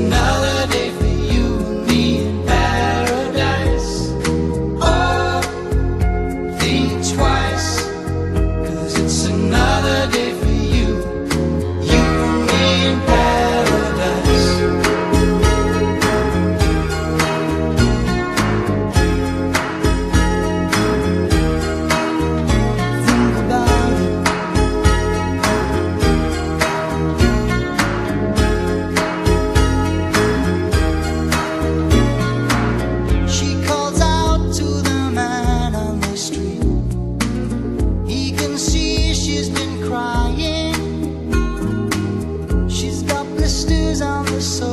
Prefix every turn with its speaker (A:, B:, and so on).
A: another day for you and me in paradise. Oh, think twice, 'cause it's another day for you and me in paradise. Think about it. She calls out to the man on the street. He can see she's been crying. She's got blisters on the soul.